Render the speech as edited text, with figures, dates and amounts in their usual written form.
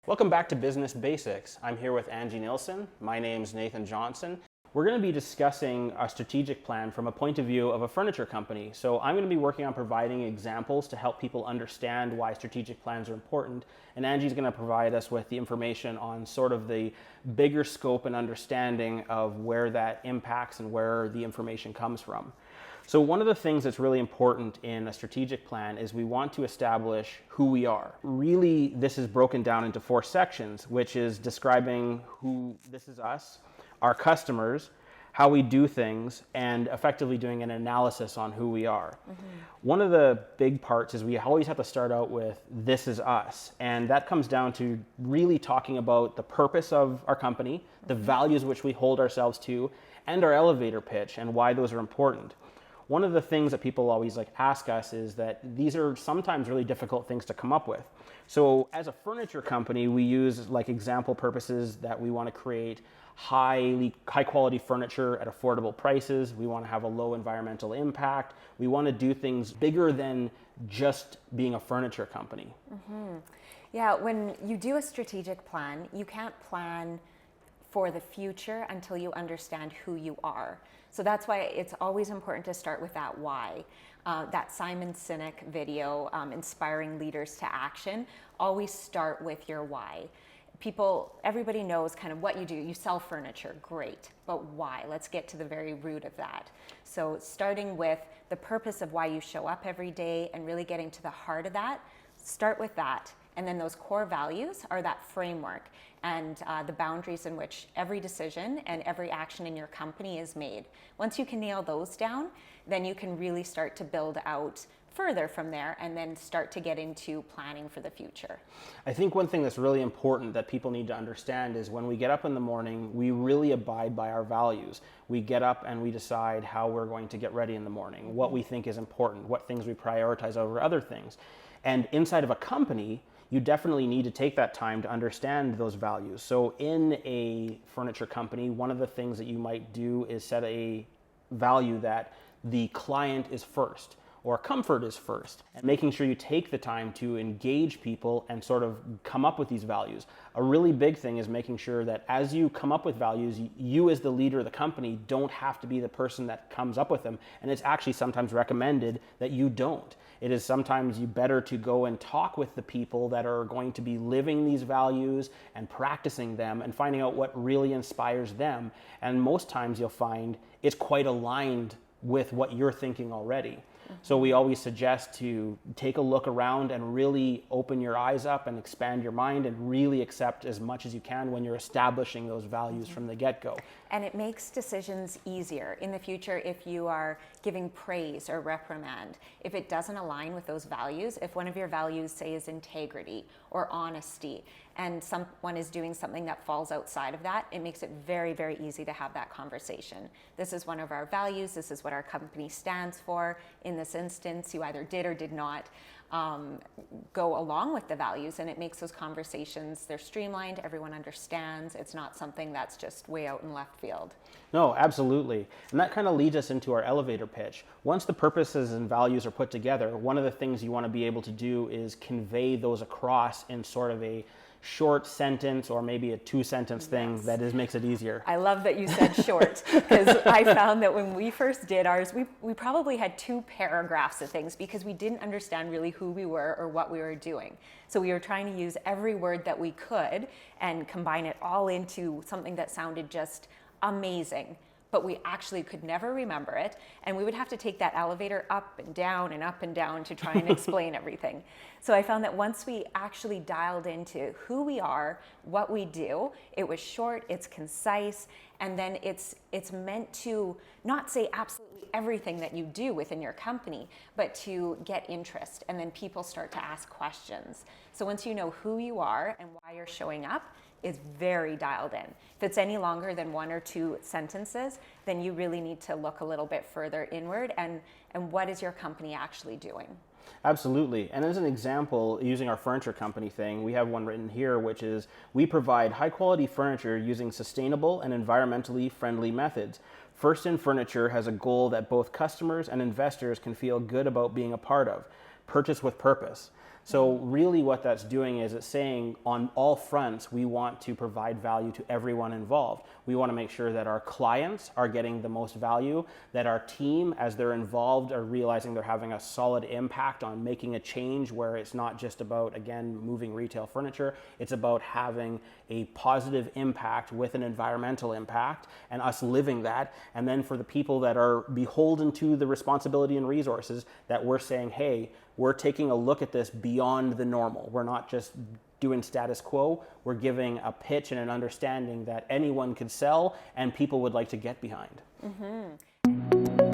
Welcome back to Business Basics. I'm here with Angie Nilsson. My name's Nathan Johnson. We're going to be discussing a strategic plan from a point of view of a furniture company. So I'm going to be working on providing examples to help people understand why strategic plans are important. And Angie's going to provide us with the information on sort of the bigger scope and understanding of where that impacts and where the information comes from. So one of the things that's really important in a strategic plan is we want to establish who we are. Really, this is broken down into 4 sections, which is describing who this is us, our customers, how we do things, and effectively doing an analysis on who we are. One of the big parts is we always have to start out with this is us. And that comes down to really talking about the purpose of our company, the values which we hold ourselves to, and our elevator pitch and why those are important. One of the things that people always ask us is that these are sometimes really difficult things to come up with. So as a furniture company, we use example purposes that we want to create high quality furniture at affordable prices. We want to have a low environmental impact. We want to do things bigger than just being a furniture company. Yeah, when you do a strategic plan, you can't plan for the future until you understand who you are. So that's why it's always important to start with that why. That Simon Sinek video, Inspiring Leaders to Action, always start with your why. Everybody knows kind of what you do. You sell furniture, great, but why? Let's get to the very root of that. So starting with the purpose of why you show up every day and really getting to the heart of that, start with that. And then those core values are that framework and the boundaries in which every decision and every action in your company is made. Once you can nail those down, then you can really start to build out further from there and then start to get into planning for the future. I think one thing that's really important that people need to understand is when we get up in the morning, we really abide by our values. We get up and we decide how we're going to get ready in the morning, what we think is important, what things we prioritize over other things. And inside of a company, you definitely need to take that time to understand those values. So in a furniture company, one of the things that you might do is set a value that the client is first, or comfort is first, and making sure you take the time to engage people and sort of come up with these values. A really big thing is making sure that as you come up with values, you as the leader of the company don't have to be the person that comes up with them, and it's actually sometimes recommended that you don't. It is sometimes better to go and talk with the people that are going to be living these values and practicing them and finding out what really inspires them. And most times you'll find it's quite aligned with what you're thinking already. So we always suggest to take a look around and really open your eyes up and expand your mind and really accept as much as you can when you're establishing those values from the get-go. And it makes decisions easier in the future if you are giving praise or reprimand. If it doesn't align with those values, if one of your values, say, is integrity or honesty, and someone is doing something that falls outside of that, it makes it very, very easy to have that conversation. This is one of our values. This is what our company stands for. In this instance, you either did or did not go along with the values, and it makes those conversations, they're streamlined, everyone understands. It's not something that's just way out in left field. No, absolutely. And that kind of leads us into our elevator pitch. Once the purposes and values are put together, one of the things you want to be able to do is convey those across in sort of a short sentence or maybe a 2-sentence thing that makes it easier. I love that you said short, because I found that when we first did ours, we probably had 2 paragraphs of things because we didn't understand really who we were or what we were doing. So we were trying to use every word that we could and combine it all into something that sounded just amazing, but we actually could never remember it, and we would have to take that elevator up and down to try and explain everything. So I found that once we actually dialed into who we are, what we do, it was short, it's concise, and then it's meant to not say absolutely everything that you do within your company, but to get interest, and then people start to ask questions. So once you know who you are and why you're showing up, is very dialed in. If it's any longer than 1 or 2 sentences, then you really need to look a little bit further inward and what is your company actually doing? Absolutely. And as an example, using our furniture company thing, we have one written here, which is we provide high quality furniture using sustainable and environmentally friendly methods. First In Furniture has a goal that both customers and investors can feel good about being a part of. Purchase with purpose. So really what that's doing is it's saying on all fronts, we want to provide value to everyone involved. We want to make sure that our clients are getting the most value, that our team, as they're involved, are realizing they're having a solid impact on making a change where it's not just about, again, moving retail furniture. It's about having a positive impact with an environmental impact and us living that. And then for the people that are beholden to the responsibility and resources, that we're saying, hey, we're taking a look at this beyond the normal. We're not just doing status quo. We're giving a pitch and an understanding that anyone could sell and people would like to get behind. Mm-hmm.